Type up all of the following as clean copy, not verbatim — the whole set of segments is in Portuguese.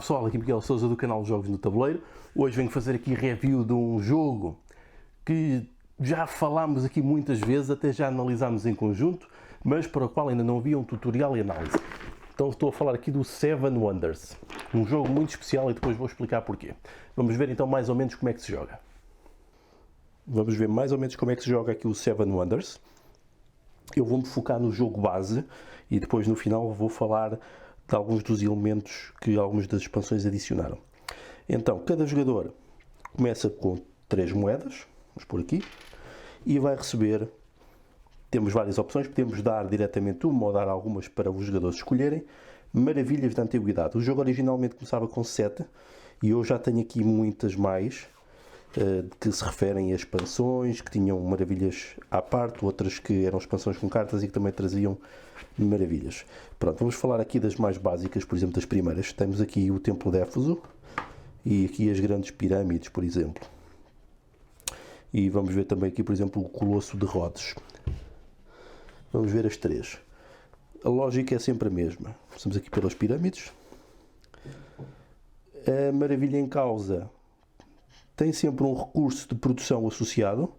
pessoal, aqui Miguel Sousa do canal Jogos no Tabuleiro. Hoje venho fazer aqui review de um jogo que já falámos aqui muitas vezes, até já analisámos em conjunto, mas para o qual ainda não havia um tutorial e análise. Então estou a falar aqui do Seven Wonders, um jogo muito especial e depois vou explicar porquê. Vamos ver então mais ou menos como é que se joga. Vamos ver mais ou menos como é que se joga aqui o Seven Wonders. Eu vou-me focar no jogo base e depois no final vou falar de alguns dos elementos que algumas das expansões adicionaram. Então, cada jogador começa com 3 moedas, vamos por aqui, e vai receber, temos várias opções, podemos dar diretamente uma ou dar algumas para os jogadores escolherem. Maravilhas da Antiguidade. O jogo originalmente começava com 7 e eu já tenho aqui muitas mais, que se referem a expansões, que tinham maravilhas à parte, outras que eram expansões com cartas e que também traziam maravilhas. Pronto, vamos falar aqui das mais básicas, por exemplo, das primeiras. Temos aqui o Templo de Éfeso e aqui as grandes pirâmides, por exemplo. E vamos ver também aqui, por exemplo, o Colosso de Rhodes. Vamos ver as 3. A lógica é sempre a mesma. Começamos aqui pelas pirâmides. A maravilha em causa tem sempre um recurso de produção associado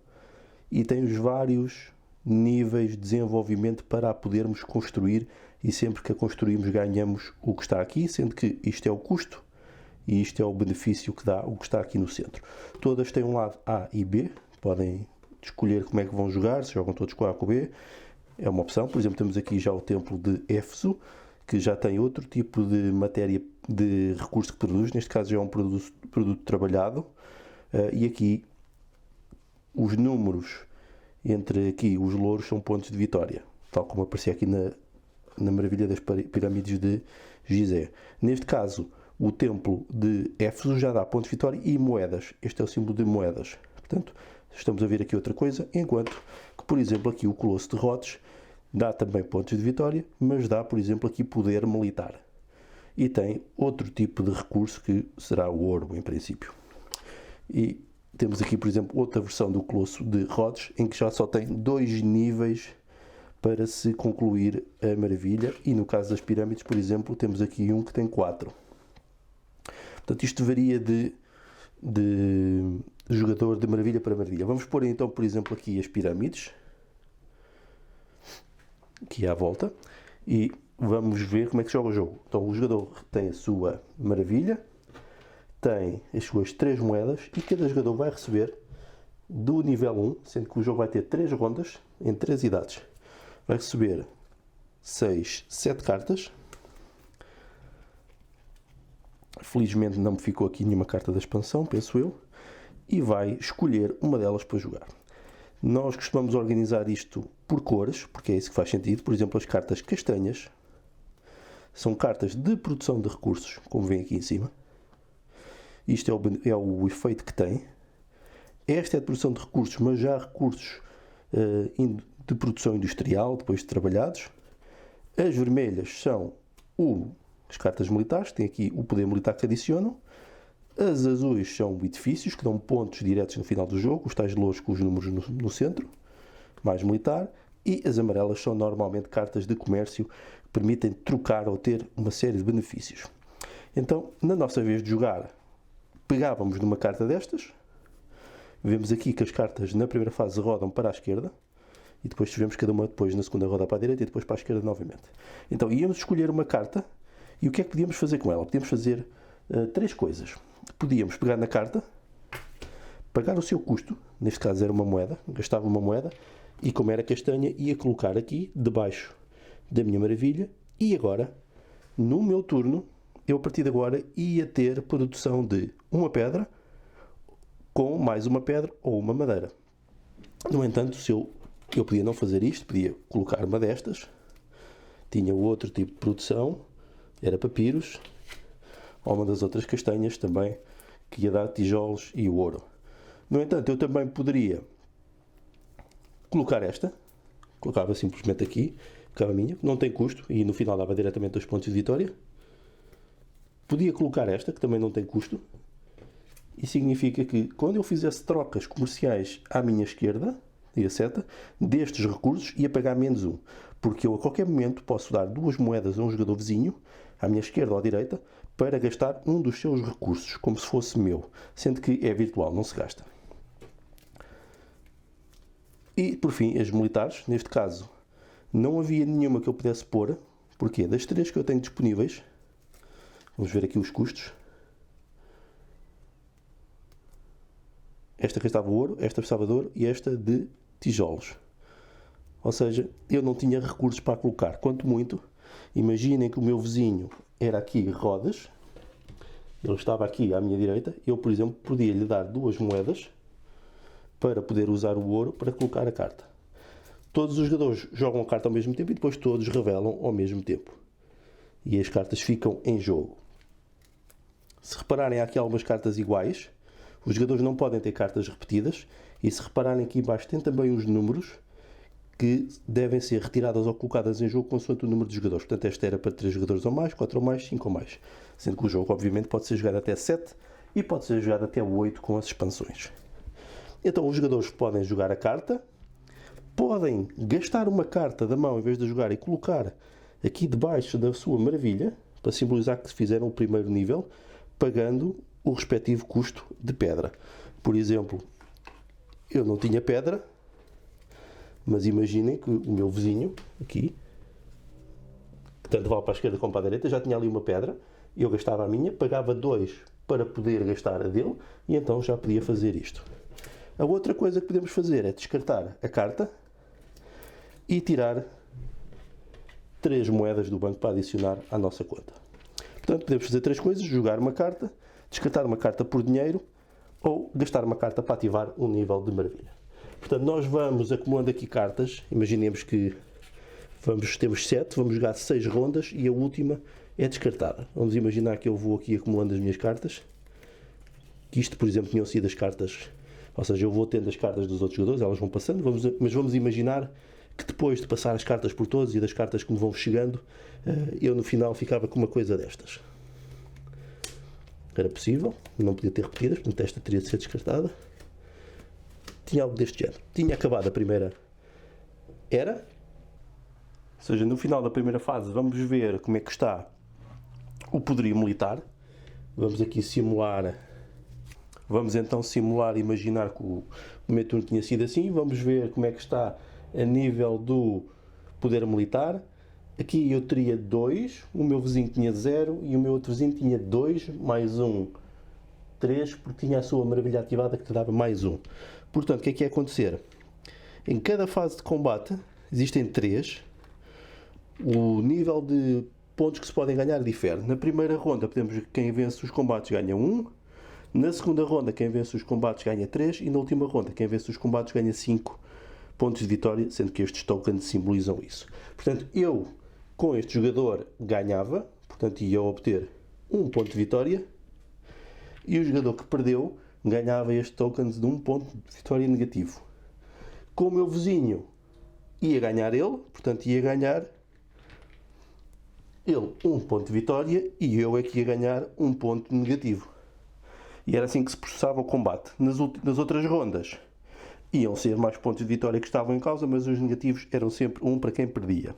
e tem os vários níveis de desenvolvimento para a podermos construir, e sempre que a construímos ganhamos o que está aqui, sendo que isto é o custo e isto é o benefício que dá o que está aqui no centro. Todas têm um lado A e B, podem escolher como é que vão jogar, se jogam todos com A ou com B, é uma opção. Por exemplo, temos aqui já o Templo de Éfeso, que já tem outro tipo de matéria, de recurso que produz, neste caso já é um produto trabalhado. E aqui os números entre aqui os louros são pontos de vitória, tal como aparecia aqui na maravilha das pirâmides de Gizé. Neste caso, o templo de Éfeso já dá pontos de vitória e moedas. Este é o símbolo de moedas. Portanto, estamos a ver aqui outra coisa, enquanto que, por exemplo, aqui o Colosso de Rhodes dá também pontos de vitória, mas dá, por exemplo, aqui poder militar. E tem outro tipo de recurso que será o ouro, em princípio. E temos aqui, por exemplo, outra versão do Colosso de Rhodes, em que já só tem 2 níveis para se concluir a maravilha. E no caso das pirâmides, por exemplo, temos aqui um que tem 4. Portanto, isto varia de jogador de maravilha para maravilha. Vamos pôr então, por exemplo, aqui as pirâmides, aqui à volta, e vamos ver como é que joga o jogo. Então, o jogador tem a sua maravilha, tem as suas 3 moedas e cada jogador vai receber do nível 1, sendo que o jogo vai ter 3 rondas em 3 idades. Vai receber 7 cartas. Felizmente não me ficou aqui nenhuma carta da expansão, penso eu. E vai escolher uma delas para jogar. Nós costumamos organizar isto por cores, porque é isso que faz sentido. Por exemplo, as cartas castanhas são cartas de produção de recursos, como vem aqui em cima. Isto é o efeito que tem. Esta é de produção de recursos, mas já há recursos de produção industrial, depois de trabalhados. As vermelhas são as cartas militares, tem aqui o poder militar que adicionam. As azuis são edifícios, que dão pontos diretos no final do jogo, os tais louros com os números no centro, mais militar. E as amarelas são normalmente cartas de comércio, que permitem trocar ou ter uma série de benefícios. Então, na nossa vez de jogar, pegávamos numa carta destas, vemos aqui que as cartas na primeira fase rodam para a esquerda, e depois tivemos cada uma depois na segunda roda para a direita e depois para a esquerda novamente. Então íamos escolher uma carta, e o que é que podíamos fazer com ela? Podíamos fazer 3 coisas. Podíamos pegar na carta, pagar o seu custo, neste caso era uma moeda, gastava uma moeda, e como era castanha, ia colocar aqui debaixo da minha maravilha, e agora, no meu turno, eu a partir de agora ia ter produção de uma pedra com mais uma pedra ou uma madeira. No entanto, se eu podia não fazer isto, podia colocar uma destas, tinha outro tipo de produção, era papiros, ou uma das outras castanhas também, que ia dar tijolos e o ouro. No entanto, eu também poderia colocar esta, colocava simplesmente aqui, ficava minha, não tem custo, e no final dava diretamente 2 pontos de vitória. Podia colocar esta, que também não tem custo, e significa que quando eu fizesse trocas comerciais à minha esquerda, e a seta, destes recursos ia pagar menos 1, porque eu a qualquer momento posso dar 2 moedas a um jogador vizinho à minha esquerda ou à direita, para gastar um dos seus recursos, como se fosse meu, sendo que é virtual, não se gasta. E, por fim, as militares, neste caso, não havia nenhuma que eu pudesse pôr, porque das 3 que eu tenho disponíveis, vamos ver aqui os custos. Esta gastava ouro, esta precisava de ouro e esta de tijolos. Ou seja, eu não tinha recursos para colocar. Quanto muito, imaginem que o meu vizinho era aqui rodas, ele estava aqui à minha direita, eu, por exemplo, podia lhe dar 2 moedas para poder usar o ouro para colocar a carta. Todos os jogadores jogam a carta ao mesmo tempo e depois todos revelam ao mesmo tempo. E as cartas ficam em jogo. Se repararem, há aqui algumas cartas iguais. Os jogadores não podem ter cartas repetidas. E se repararem aqui embaixo tem também os números que devem ser retiradas ou colocadas em jogo consoante o número de jogadores. Portanto, esta era para 3 jogadores ou mais, 4 ou mais, 5 ou mais. Sendo que o jogo, obviamente, pode ser jogado até 7 e pode ser jogado até 8 com as expansões. Então, os jogadores podem jogar a carta, podem gastar uma carta da mão em vez de jogar e colocar aqui debaixo da sua maravilha, para simbolizar que fizeram o primeiro nível, pagando o respectivo custo de pedra. Por exemplo, eu não tinha pedra, mas imaginem que o meu vizinho, aqui, que tanto vale para a esquerda como para a direita, já tinha ali uma pedra, eu gastava a minha, pagava 2 para poder gastar a dele, e então já podia fazer isto. A outra coisa que podemos fazer é descartar a carta e tirar 3 moedas do banco para adicionar à nossa conta. Portanto, podemos fazer 3 coisas: jogar uma carta, descartar uma carta por dinheiro ou gastar uma carta para ativar um nível de maravilha. Portanto, nós vamos acumulando aqui cartas. Imaginemos que temos 7, vamos jogar 6 rondas e a última é descartada. Vamos imaginar que eu vou aqui acumulando as minhas cartas. Que isto, por exemplo, tinham sido as cartas, ou seja, eu vou tendo as cartas dos outros jogadores, elas vão passando, mas vamos imaginar que depois de passar as cartas por todos e das cartas que me vão chegando, eu no final ficava com uma coisa destas. Era possível, não podia ter repetidas, portanto esta teria de ser descartada. Tinha algo deste género. Tinha acabado a primeira era, ou seja, no final da primeira fase vamos ver como é que está o poderio militar. Vamos aqui simular, vamos então simular, imaginar que o meu turno tinha sido assim. Vamos ver como é que está a nível do poder militar. Aqui eu teria 2, o meu vizinho tinha 0 e o meu outro vizinho tinha 2 mais 1, 3, porque tinha a sua maravilha ativada que te dava mais 1. Portanto, o que é que ia acontecer? Em cada fase de combate existem 3. O nível de pontos que se podem ganhar difere. Na primeira ronda, podemos ver que quem vence os combates ganha 1. Na segunda ronda, quem vence os combates ganha 3. E na última ronda, quem vence os combates ganha 5 pontos de vitória, sendo que estes tokens simbolizam isso. Portanto, eu, com este jogador, ganhava, portanto, ia obter 1 ponto de vitória, e o jogador que perdeu ganhava este token de 1 ponto de vitória negativo. Com o meu vizinho, ia ganhar ele, portanto, ia ganhar ele 1 ponto de vitória, e eu é que ia ganhar 1 ponto negativo. E era assim que se processava o combate. Nas outras rondas, iam ser mais pontos de vitória que estavam em causa, mas os negativos eram sempre 1 para quem perdia.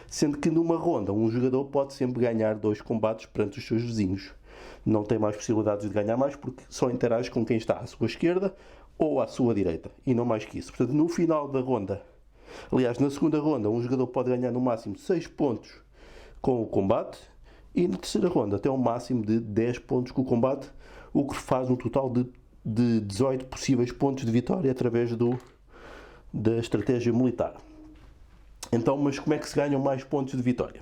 Sendo que numa ronda, um jogador pode sempre ganhar 2 combates perante os seus vizinhos. Não tem mais possibilidades de ganhar mais, porque só interage com quem está à sua esquerda ou à sua direita, e não mais que isso. Portanto, no final da ronda, aliás, na segunda ronda, um jogador pode ganhar no máximo 6 pontos com o combate, e na terceira ronda até um máximo de 10 pontos com o combate, o que faz um total de 18 possíveis pontos de vitória através da estratégia militar. Então, mas como é que se ganham mais pontos de vitória?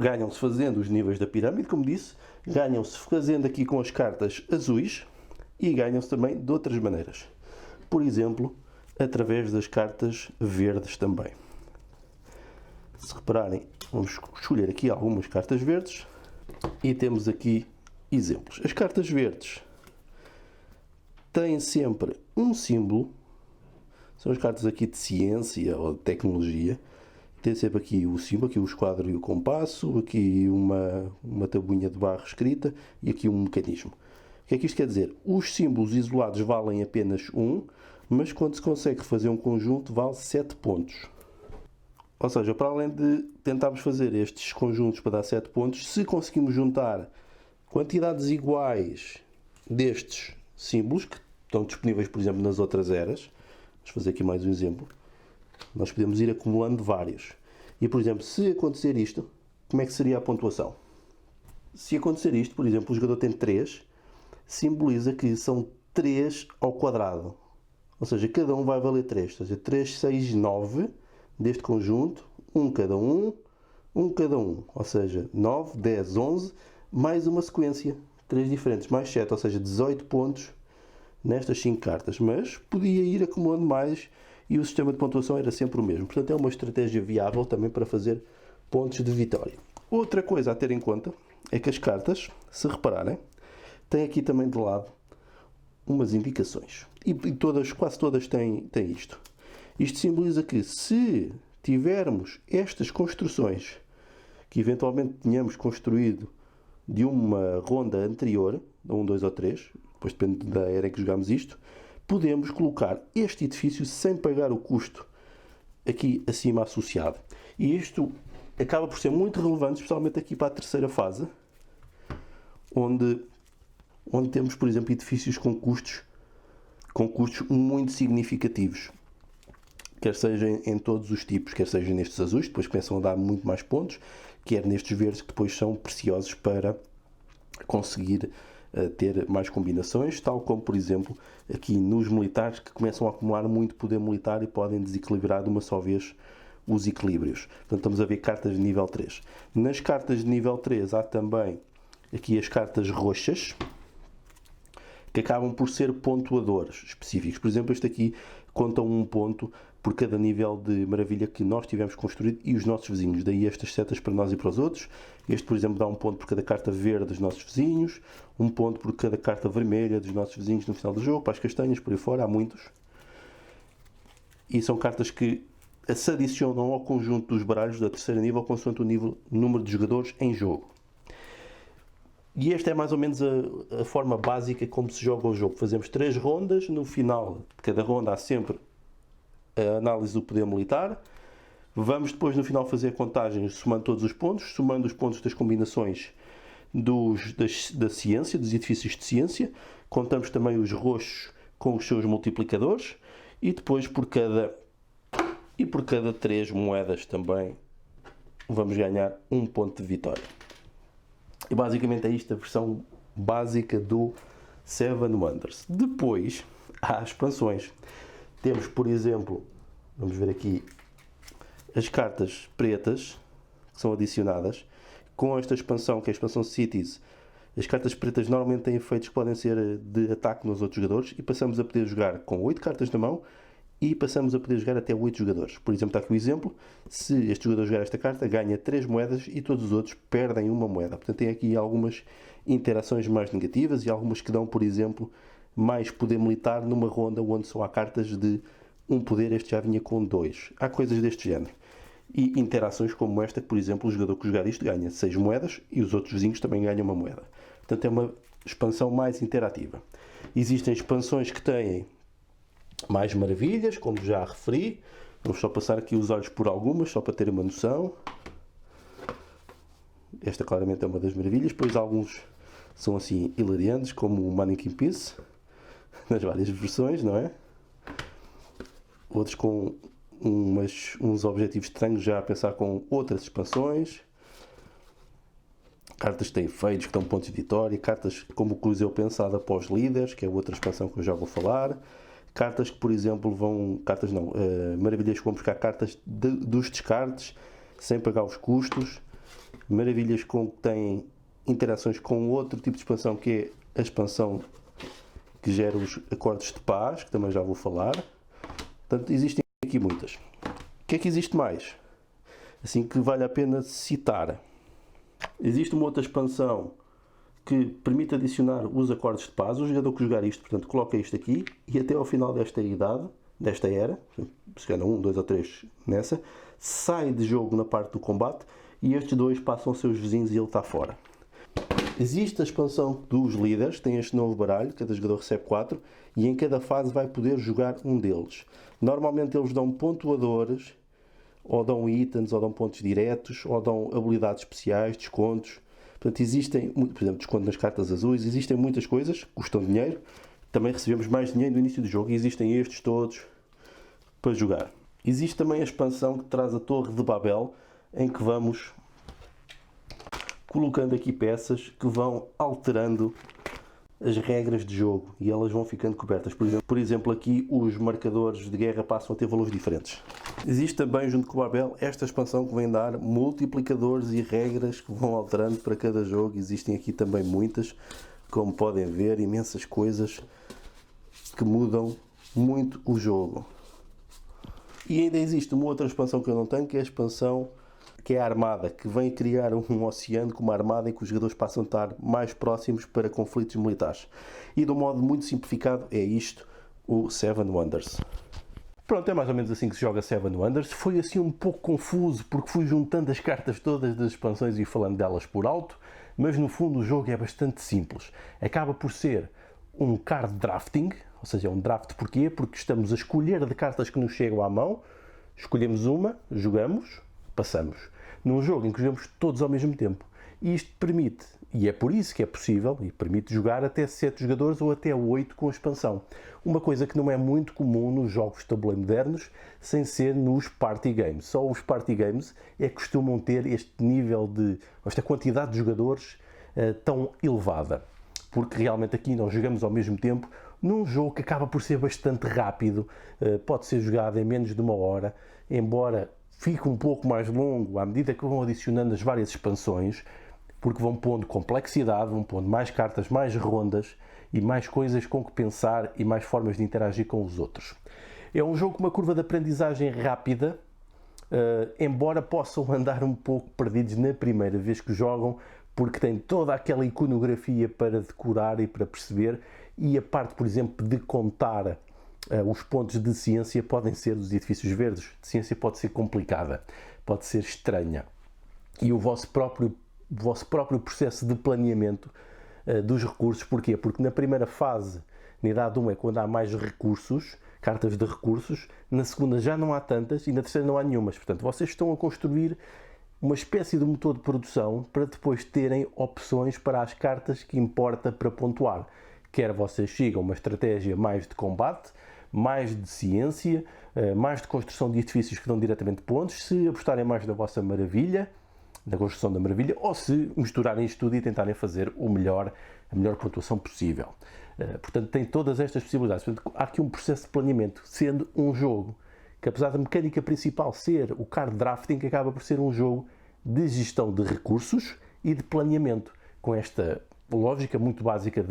Ganham-se fazendo os níveis da pirâmide, como disse, ganham-se fazendo aqui com as cartas azuis e ganham-se também de outras maneiras. Por exemplo, através das cartas verdes também. Se repararem, vamos escolher aqui algumas cartas verdes e temos aqui exemplos. As cartas verdes têm sempre um símbolo, são as cartas aqui de ciência ou de tecnologia. Tem sempre aqui o símbolo, aqui o esquadro e o compasso, aqui uma tabuinha de barro escrita e aqui um mecanismo. O que é que isto quer dizer? Os símbolos isolados valem apenas 1, mas quando se consegue fazer um conjunto vale 7 pontos. Ou seja, para além de tentarmos fazer estes conjuntos para dar 7 pontos, se conseguimos juntar quantidades iguais destes símbolos, que estão disponíveis, por exemplo, nas outras eras, vamos fazer aqui mais um exemplo, nós podemos ir acumulando vários. E, por exemplo, se acontecer isto, como é que seria a pontuação? Se acontecer isto, por exemplo, o jogador tem 3, simboliza que são 3 ao quadrado. Ou seja, cada um vai valer 3. Ou seja, 3, 6, 9 deste conjunto, um cada um, um cada um. Ou seja, 9, 10, 11, mais uma sequência. 3 diferentes, mais 7, ou seja, 18 pontos nestas 5 cartas. Mas podia ir acumulando mais e o sistema de pontuação era sempre o mesmo. Portanto, é uma estratégia viável também para fazer pontos de vitória. Outra coisa a ter em conta é que as cartas, se repararem, têm aqui também de lado umas indicações. E todas, quase todas têm isto. Isto simboliza que se tivermos estas construções que eventualmente tenhamos construído de uma ronda anterior, 1, 2 ou 3, depois depende da era em que jogamos isto, podemos colocar este edifício sem pagar o custo aqui acima associado. E isto acaba por ser muito relevante, especialmente aqui para a terceira fase, onde temos, por exemplo, edifícios com custos muito significativos. Quer seja em todos os tipos, quer seja nestes azuis, que depois começam a dar muito mais pontos, quer nestes verdes, que depois são preciosos para conseguir ter mais combinações, tal como, por exemplo, aqui nos militares, que começam a acumular muito poder militar e podem desequilibrar de uma só vez os equilíbrios. Portanto, estamos a ver cartas de nível 3. Nas cartas de nível 3 há também aqui as cartas roxas, que acabam por ser pontuadores específicos. Por exemplo, este aqui conta um ponto por cada nível de maravilha que nós tivemos construído e os nossos vizinhos. Daí estas setas para nós e para os outros. Este, por exemplo, dá um ponto por cada carta verde dos nossos vizinhos, um ponto por cada carta vermelha dos nossos vizinhos no final do jogo, para as castanhas, por aí fora, há muitos. E são cartas que se adicionam ao conjunto dos baralhos da terceira nível, consoante o número de jogadores em jogo. E esta é mais ou menos a forma básica como se joga o jogo. Fazemos 3 rondas, no final de cada ronda há sempre a análise do poder militar. Vamos depois no final fazer contagens somando todos os pontos, somando os pontos das combinações da ciência, dos edifícios de ciência. Contamos também os roxos com os seus multiplicadores e depois por cada 3 moedas também vamos ganhar um ponto de vitória. E basicamente é isto a versão básica do Seven Wonders. Depois há expansões. Temos, por exemplo, vamos ver aqui, as cartas pretas que são adicionadas. Com esta expansão, que é a expansão Cities, as cartas pretas normalmente têm efeitos que podem ser de ataque nos outros jogadores e passamos a poder jogar com 8 cartas na mão e passamos a poder jogar até 8 jogadores. Por exemplo, está aqui o exemplo, se este jogador jogar esta carta, ganha 3 moedas e todos os outros perdem uma moeda. Portanto, tem aqui algumas interações mais negativas e algumas que dão, por exemplo, mais poder militar numa ronda onde só há cartas de um poder, este já vinha com 2. Há coisas deste género. E interações como esta, que, por exemplo, o jogador que jogar isto ganha 6 moedas e os outros vizinhos também ganham uma moeda. Portanto, é uma expansão mais interativa. Existem expansões que têm mais maravilhas, como já referi. Vamos só passar aqui os olhos por algumas, só para terem uma noção. Esta claramente é uma das maravilhas. Depois alguns são assim hilariantes, como o Mannequin Piece, nas várias versões, não é? Outros com uns objetivos estranhos, já a pensar com outras expansões. Cartas que têm efeitos, que dão pontos de vitória. Cartas como o Coliseu pensada para os líderes, que é outra expansão que eu já vou falar. Cartas que, por exemplo, maravilhas que vão buscar cartas dos descartes, sem pagar os custos. Maravilhas que têm interações com outro tipo de expansão, que é a expansão que gera os acordes de paz, que também já vou falar. Portanto, existem aqui muitas. O que é que existe mais? Assim que vale a pena citar. Existe uma outra expansão que permite adicionar os acordes de paz. O jogador que jogar isto, portanto, coloca isto aqui e até ao final desta era, se ganha 1, 2 ou 3 nessa, sai de jogo na parte do combate e estes dois passam aos seus vizinhos e ele está fora. Existe a expansão dos líderes, tem este novo baralho, cada jogador recebe 4 e em cada fase vai poder jogar um deles. Normalmente eles dão pontuadores ou dão itens, ou dão pontos diretos, ou dão habilidades especiais, descontos. Portanto, existem, por exemplo, desconto nas cartas azuis, existem muitas coisas que custam dinheiro. Também recebemos mais dinheiro no início do jogo e existem estes todos para jogar. Existe também a expansão que traz a Torre de Babel, em que vamos colocando aqui peças que vão alterando as regras de jogo e elas vão ficando cobertas. Por exemplo, aqui os marcadores de guerra passam a ter valores diferentes. Existe também, junto com o Babel, esta expansão que vem dar multiplicadores e regras que vão alterando para cada jogo. Existem aqui também muitas, como podem ver, imensas coisas que mudam muito o jogo. E ainda existe uma outra expansão que eu não tenho, que é a expansão que é a armada, que vem criar um oceano com uma armada em que os jogadores passam a estar mais próximos para conflitos militares. E de um modo muito simplificado é isto, o Seven Wonders. Pronto, é mais ou menos assim que se joga Seven Wonders. Foi assim um pouco confuso, porque fui juntando as cartas todas das expansões e falando delas por alto, mas no fundo o jogo é bastante simples. Acaba por ser um card drafting, ou seja, é um draft porquê? Porque estamos a escolher de cartas que nos chegam à mão, escolhemos uma, jogamos, passamos. Num jogo em que jogamos todos ao mesmo tempo. E isto permite, e é por isso que é possível, e permite jogar até 7 jogadores ou até 8 com expansão. Uma coisa que não é muito comum nos jogos de tabuleiro modernos, sem ser nos party games. Só os party games é que costumam ter este nível de, esta quantidade de jogadores tão elevada. Porque realmente aqui nós jogamos ao mesmo tempo num jogo que acaba por ser bastante rápido, pode ser jogado em menos de uma hora, embora fica um pouco mais longo à medida que vão adicionando as várias expansões, porque vão pondo complexidade, vão pondo mais cartas, mais rondas e mais coisas com que pensar e mais formas de interagir com os outros. É um jogo com uma curva de aprendizagem rápida, embora possam andar um pouco perdidos na primeira vez que jogam, porque tem toda aquela iconografia para decorar e para perceber, e a parte, por exemplo, de contar os pontos de ciência podem ser dos edifícios verdes. De ciência pode ser complicada, pode ser estranha. E o vosso próprio processo de planeamento dos recursos, porquê? Porque na primeira fase, na idade 1 é quando há mais recursos, cartas de recursos, na segunda já não há tantas e na terceira não há nenhumas. Portanto, vocês estão a construir uma espécie de motor de produção para depois terem opções para as cartas que importa para pontuar. Quer vocês sigam uma estratégia mais de combate, mais de ciência, mais de construção de edifícios que dão diretamente pontos, se apostarem mais na vossa maravilha, na construção da maravilha, ou se misturarem isto tudo e tentarem fazer a melhor pontuação possível. Portanto, tem todas estas possibilidades. Portanto, há aqui um processo de planeamento, sendo um jogo que, apesar da mecânica principal ser o card drafting, acaba por ser um jogo de gestão de recursos e de planeamento, com esta lógica muito básica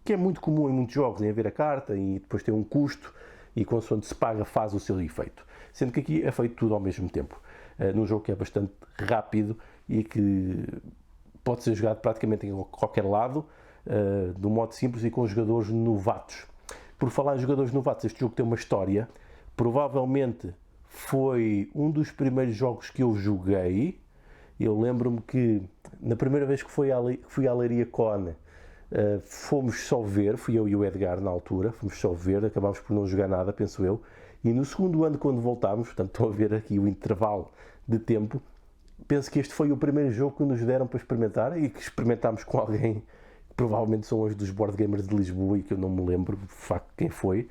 que é muito comum em muitos jogos, em haver a carta e depois ter um custo e consoante se paga faz o seu efeito. Sendo que aqui é feito tudo ao mesmo tempo. Num jogo que é bastante rápido e que pode ser jogado praticamente em qualquer lado, de um modo simples e com jogadores novatos. Por falar em jogadores novatos, este jogo tem uma história. Provavelmente foi um dos primeiros jogos que eu joguei. Eu lembro-me que na primeira vez que fui à Leiria Con, fomos só ver, fui eu e o Edgar na altura, fomos só ver, acabámos por não jogar nada, penso eu, e no segundo ano quando voltámos, portanto estou a ver aqui o intervalo de tempo, penso que este foi o primeiro jogo que nos deram para experimentar e que experimentámos com alguém que provavelmente são hoje dos board gamers de Lisboa e que eu não me lembro de facto quem foi,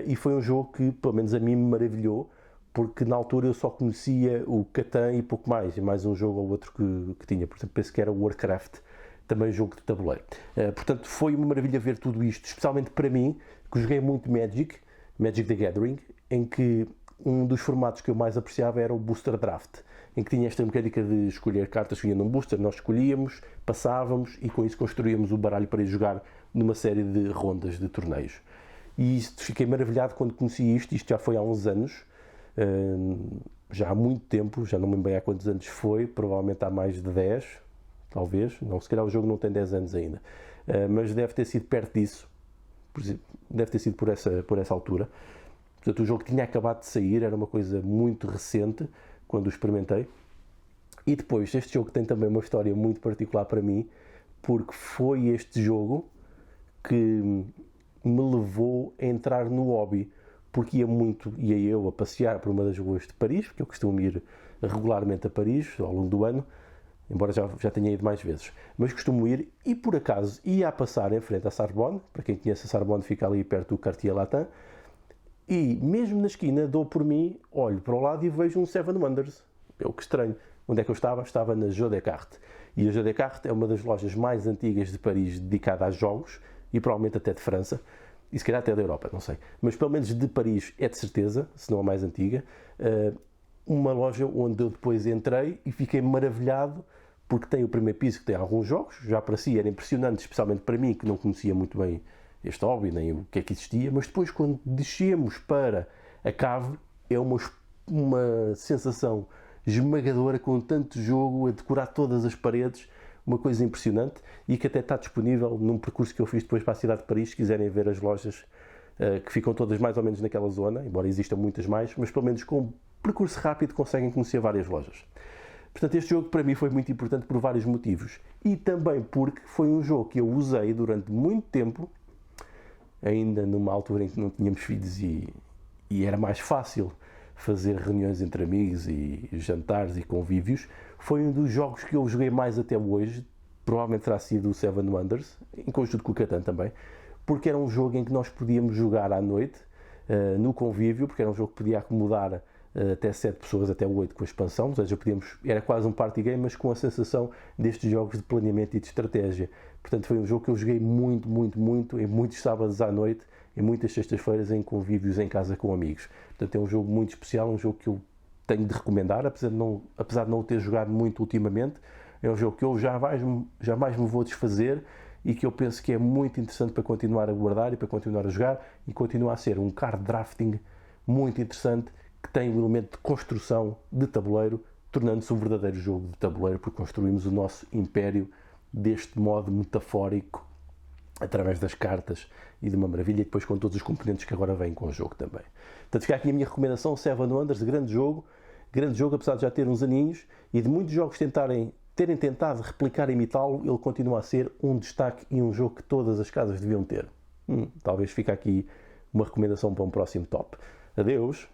e foi um jogo que pelo menos a mim me maravilhou, porque na altura eu só conhecia o Catan e pouco mais, e mais um jogo ou outro que tinha, por exemplo penso que era o Warcraft, também jogo de tabuleiro. Portanto, foi uma maravilha ver tudo isto, especialmente para mim, que joguei muito Magic the Gathering, em que um dos formatos que eu mais apreciava era o Booster Draft, em que tinha esta mecânica de escolher cartas que vinham num booster, nós escolhíamos, passávamos e com isso construíamos o baralho para ir jogar numa série de rondas de torneios. E fiquei maravilhado quando conheci isto já foi há uns anos, já há muito tempo, já não me lembro bem há quantos anos foi, provavelmente há mais de 10, talvez, não, se calhar o jogo não tem 10 anos ainda, mas deve ter sido perto disso, deve ter sido por essa altura. Portanto, o jogo tinha acabado de sair, era uma coisa muito recente quando o experimentei. E depois, este jogo tem também uma história muito particular para mim, porque foi este jogo que me levou a entrar no hobby, porque ia eu a passear por uma das ruas de Paris, porque eu costumo ir regularmente a Paris ao longo do ano, embora já tenha ido mais vezes, mas costumo ir e por acaso ia a passar em frente à Sorbonne, para quem conhece a Sorbonne fica ali perto do Quartier Latin, e mesmo na esquina dou por mim, olho para o lado e vejo um Seven Wonders. Eu que estranho. Onde é que eu estava? Estava na Jeu Descartes. E a Jeu Descartes é uma das lojas mais antigas de Paris dedicada a jogos, e provavelmente até de França, e se calhar até da Europa, não sei. Mas pelo menos de Paris é de certeza, se não a mais antiga. Uma loja onde eu depois entrei e fiquei maravilhado, porque tem o primeiro piso que tem alguns jogos, já para si era impressionante, especialmente para mim, que não conhecia muito bem este hobby, nem o que é que existia, mas depois quando descemos para a cave, é uma sensação esmagadora, com tanto jogo, a decorar todas as paredes, uma coisa impressionante, e que até está disponível num percurso que eu fiz depois para a cidade de Paris, se quiserem ver as lojas que ficam todas mais ou menos naquela zona, embora existam muitas mais, mas pelo menos com percurso rápido conseguem conhecer várias lojas. Portanto, este jogo para mim foi muito importante por vários motivos, e também porque foi um jogo que eu usei durante muito tempo, ainda numa altura em que não tínhamos filhos e era mais fácil fazer reuniões entre amigos e jantares e convívios. Foi um dos jogos que eu joguei mais até hoje, provavelmente terá sido o Seven Wonders, em conjunto com o Catan também, porque era um jogo em que nós podíamos jogar à noite, no convívio, porque era um jogo que podia acomodar até 7 pessoas, até 8 com a expansão, ou seja, era quase um party game, mas com a sensação destes jogos de planeamento e de estratégia. Portanto, foi um jogo que eu joguei muito, em muitos sábados à noite, em muitas sextas-feiras, em convívios em casa com amigos. Portanto, é um jogo muito especial, um jogo que eu tenho de recomendar, apesar de não o ter jogado muito ultimamente. É um jogo que eu jamais me vou desfazer e que eu penso que é muito interessante para continuar a guardar e para continuar a jogar, e continua a ser um card drafting muito interessante, que tem um elemento de construção de tabuleiro, tornando-se um verdadeiro jogo de tabuleiro, porque construímos o nosso império deste modo metafórico, através das cartas, e de uma maravilha, e depois com todos os componentes que agora vêm com o jogo também. Portanto, fica aqui a minha recomendação, Seven Wonders, grande jogo, apesar de já ter uns aninhos, e de muitos jogos terem tentado replicar e imitá-lo, ele continua a ser um destaque e um jogo que todas as casas deviam ter. Talvez fique aqui uma recomendação para um próximo top. Adeus!